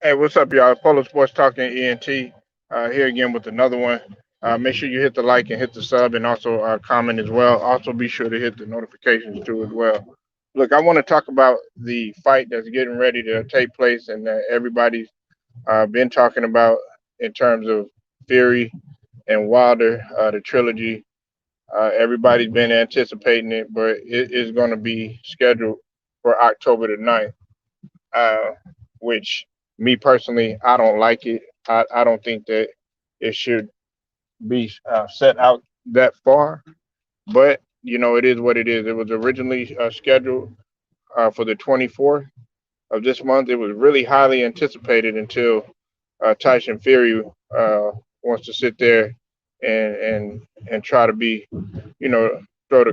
Hey, what's up, y'all? Polo Sports Talking ENT here again with another one. Make sure you hit the like and hit the sub and also comment as well. Also, be sure to hit the notifications too as well. Look, I want to talk about the fight that's getting ready to take place and that everybody's been talking about in terms of Fury and Wilder, the trilogy. Everybody's been anticipating it, but it is going to be scheduled for October the 9th, uh, which me personally, I don't like it. I don't think that it should be set out that far, but it is what it is. It was originally scheduled for the 24th of this month. It was really highly anticipated until Tyson Fury uh, wants to sit there and try to be, throw the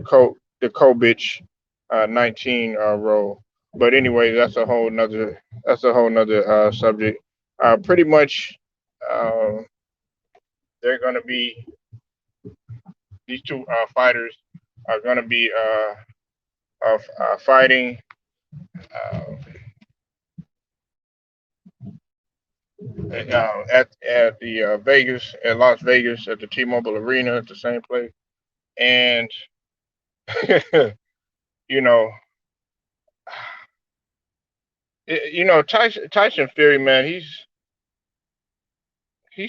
bitch 19 role. But anyway, that's a whole nother subject. Pretty much, uh, they're going to be these two fighters are going to be fighting uh, at the Las Vegas, at the T-Mobile Arena, at the same place. And you know, Tyson Fury, man, he's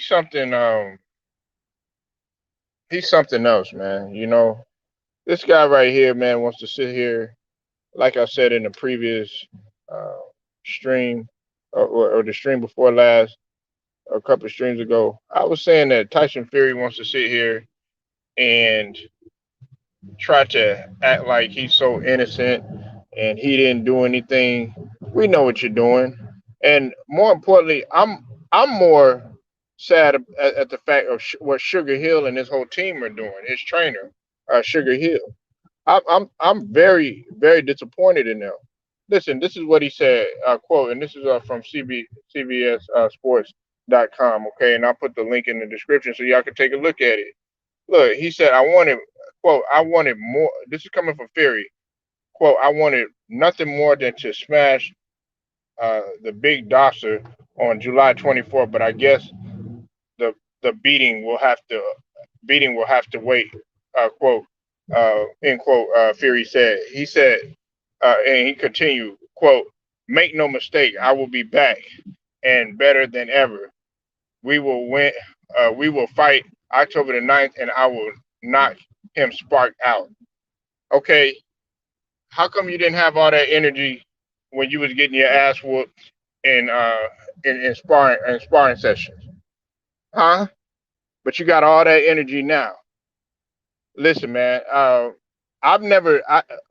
something. He's something else, man. This guy right here, man, wants to sit here, like I said in the previous uh, stream or the stream before last, a couple of streams ago. I was saying that Tyson Fury wants to sit here and try to act like he's so innocent and he didn't do anything. We know what you're doing, and more importantly, I'm more sad at the fact of what Sugar Hill and his whole team are doing. His trainer, Sugar Hill. I'm very very disappointed in them. Listen, this is what he said. Quote, and this is from CBS Sports.com. Okay, and I'll put the link in the description so y'all can take a look at it. Look, he said, I wanted more. This is coming from Fury. Quote, I wanted nothing more than to smash the big Dosser on July 24th, but I guess the the beating will have to wait. Quote, end quote. Fury said. He said, and he continued. Quote, make no mistake, I will be back and better than ever. We will win. We will fight October the 9th, and I will knock him sparked out. Okay, how come you didn't have all that energy when you was getting your ass whooped in sparring sessions? Huh? But you got all that energy now. Listen, man. I've never,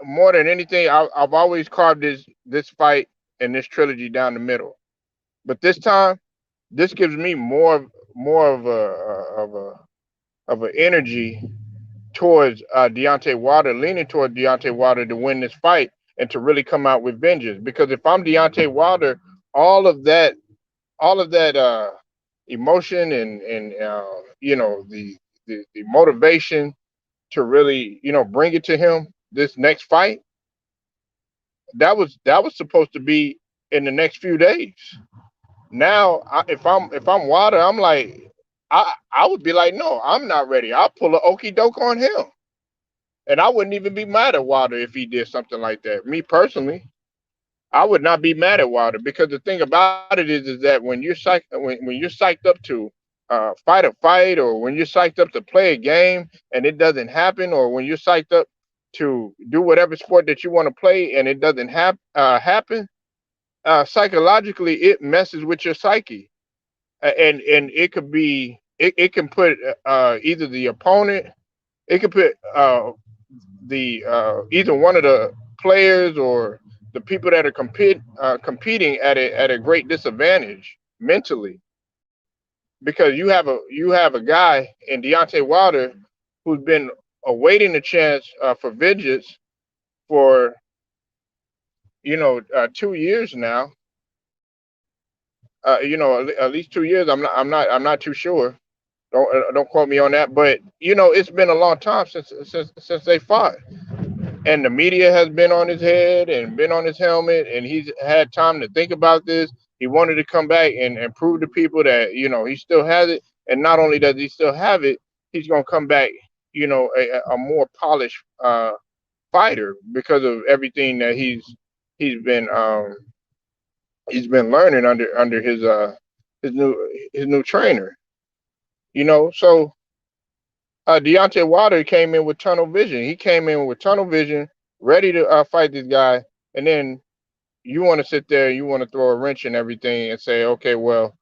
more than anything, I've always carved this fight and this trilogy down the middle. But this time, this gives me more of an energy towards Deontay Wilder, leaning towards Deontay Wilder to win this fight and to really come out with vengeance. Because if I'm Deontay Wilder, all of that, all of that emotion and the motivation to really bring it to him this next fight, that was supposed to be in the next few days. Now, if I'm Wilder, I'm like, I would be like, no, I'm not ready. I'll pull a okey doke on him. And I wouldn't even be mad at Wilder if he did something like that. Me personally, I would not be mad at Wilder because the thing about it is that when you're psyched up to fight a fight, or when you're psyched up to play a game and it doesn't happen, or when you're psyched up to do whatever sport that you want to play and it doesn't happen, psychologically it messes with your psyche, and it can put either the opponent, it can put the either one of the players or the people that are competing at a great disadvantage mentally, because you have a guy in Deontay Wilder who's been awaiting a chance for vengeance for 2 years now. At least 2 years. I'm not too sure. Don't quote me on that, but it's been a long time since they fought, and the media has been on his head and been on his helmet, and he's had time to think about this. He wanted to come back and prove to people that he still has it, and not only does he still have it, he's gonna come back, a more polished fighter because of everything that he's been he's been learning under his new trainer. So Deontay Wilder came in with tunnel vision. He came in with tunnel vision, ready to fight this guy, and then you want to sit there, you want to throw a wrench in everything and say, okay, well,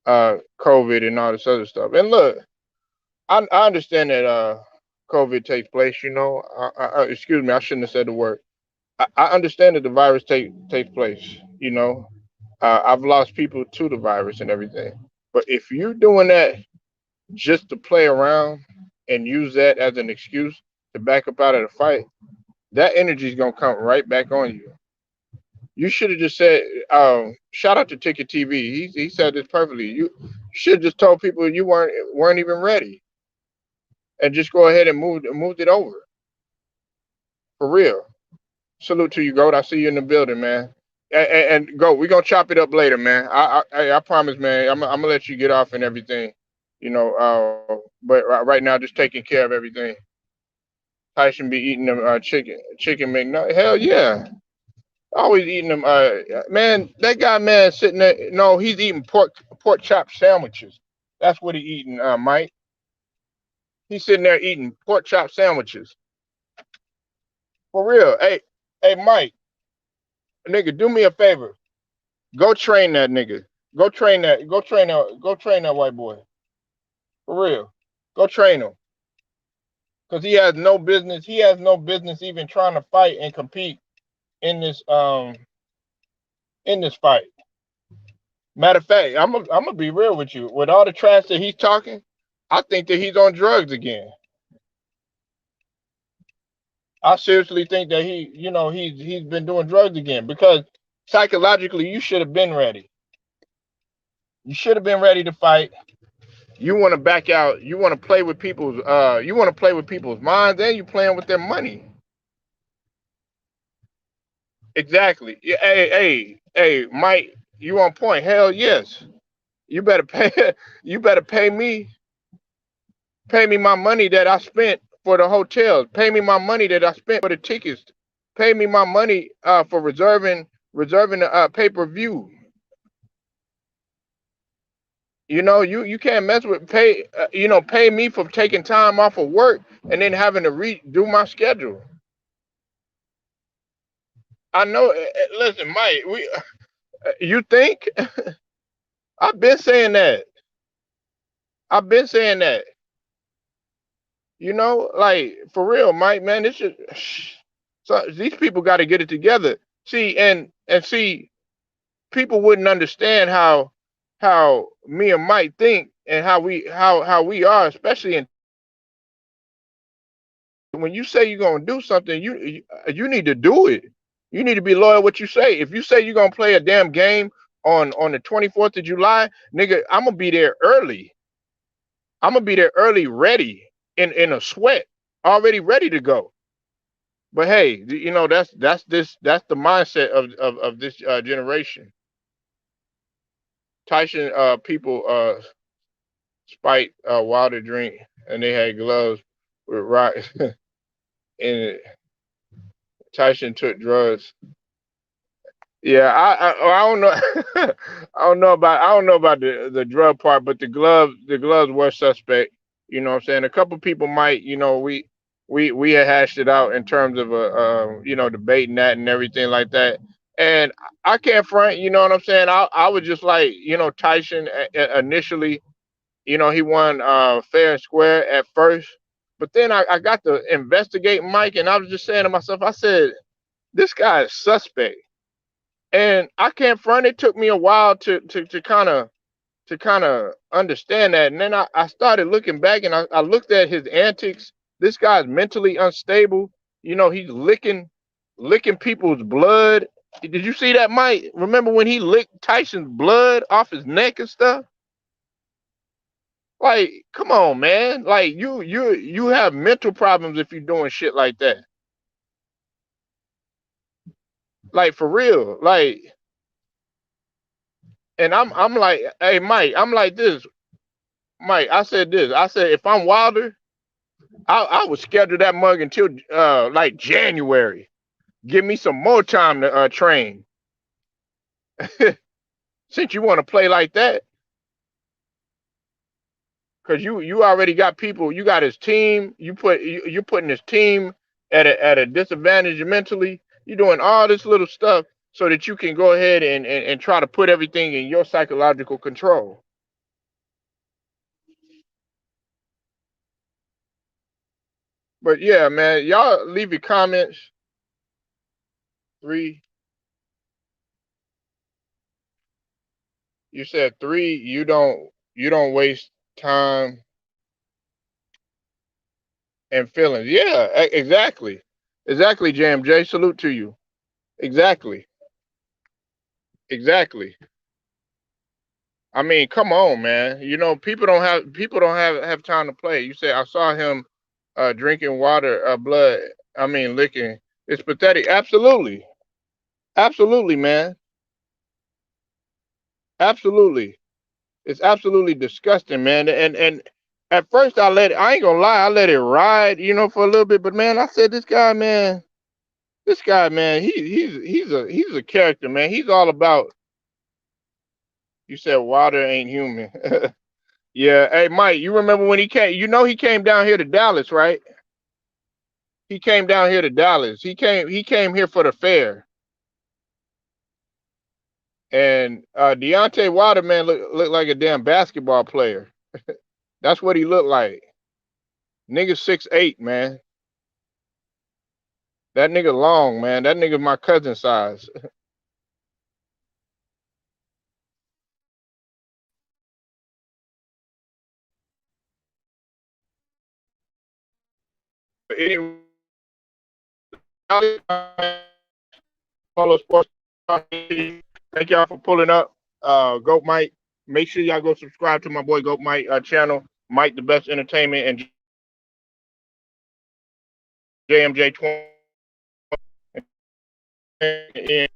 COVID and all this other stuff. And look, I understand that COVID takes place. Excuse me, I shouldn't have said the word. I understand that the virus takes place. I've lost people to the virus and everything. But if you're doing that just to play around and use that as an excuse to back up out of the fight, that energy is gonna come right back on you. You should have just said, shout out to Ticket TV. He said this perfectly. You should have just told people you weren't even ready, and just go ahead and moved it over for real. Salute to you, Goat. I see you in the building, man. And Goat, we're gonna chop it up later, man. I promise, man. I'm gonna let you get off and everything, but right now, just taking care of everything. Tyson be eating them chicken McNuggets. Hell yeah, always eating them. Man, that guy, man, sitting there. No, he's eating pork chop sandwiches. That's what he eating, Mike. He's sitting there eating pork chop sandwiches. For real. Hey, Mike, nigga, do me a favor. Go train that nigga. Go train that. Go train that. Go train that white boy. For real. Go train him. Cause he has no business. He has no business even trying to fight and compete in this fight. Matter of fact, I'm gonna be real with you. With all the trash that he's talking, I think that he's on drugs again. I seriously think that he's been doing drugs again because psychologically you should have been ready. You should have been ready to fight. You want to back out. You want to play with people's minds, and you playing with their money. Exactly. Yeah, hey, Mike, you on point. Hell yes. You better pay. You better pay me my money that I spent for the hotels. Pay me my money that I spent for the tickets. Pay me my money for reserving the pay-per-view. You can't mess with pay me for taking time off of work and then having to redo my schedule. I know. Listen, Mike, you think I've been saying that. I've been saying that. Like for real, Mike, man, this is so these people got to get it together. See, and see, people wouldn't understand how me and Mike think and how we are, especially when you say you're gonna do something, you need to do it. You need to be loyal what you say. If you say you're gonna play a damn game on the 24th of July, nigga, I'm gonna be there early. I'm gonna be there early, ready in a sweat, already ready to go. But hey, that's the mindset of this generation. Tyson people spiked Wilder drink and they had gloves with rock and Tyson took drugs. Yeah, I don't know. I don't know about the drug part, but the gloves were suspect. You know what I'm saying? A couple people might, we had hashed it out in terms of debating that and everything like that. And I can't front, you know what I'm saying? I was just like, Tyson initially, he won fair and square at first, but then I got to investigate Mike, and I was just saying to myself, I said, this guy is suspect. And I can't front. It took me a while to kind of understand that. And then I started looking back and I looked at his antics. This guy's mentally unstable. He's licking people's blood. Did you see that, Mike? Remember when he licked Tyson's blood off his neck and stuff? Like, come on, man. Like you have mental problems if you're doing shit like that. Like for real. Like And I'm like, hey Mike, I'm like this, Mike. I said this. I said if I'm Wilder, I would schedule that mug until like January. Give me some more time to train. Since you want to play like that, because you already got people. You got his team. You're putting his team at a disadvantage mentally. You're doing all this little stuff so that you can go ahead and try to put everything in your psychological control. But yeah, man, y'all leave your comments. Three. You said three. You don't waste time and feelings. Yeah, exactly. Exactly, JMJ. Salute to you. Exactly. Exactly. I mean, come on, man. People don't have time to play. You say I saw him drinking water, blood. I mean, licking. It's pathetic. Absolutely. Absolutely, man. Absolutely. It's absolutely disgusting, man. And at first I ain't gonna lie, I let it ride, for a little bit. But man, I said this guy, man, he's a character, man. He's all about. You said water ain't human. Yeah. Hey, Mike, you remember when he came? He came down here to Dallas, right? He came down here to Dallas. He came here for the fair. And Deontay Wilder, man, looked like a damn basketball player. That's what he looked like. Nigga 6'8", man. That nigga long, man. That nigga my cousin size. But anyway, follow sports. Thank y'all for pulling up. Goat Mike. Make sure y'all go subscribe to my boy Goat Mike channel. Mike the best entertainment and JMJ 20.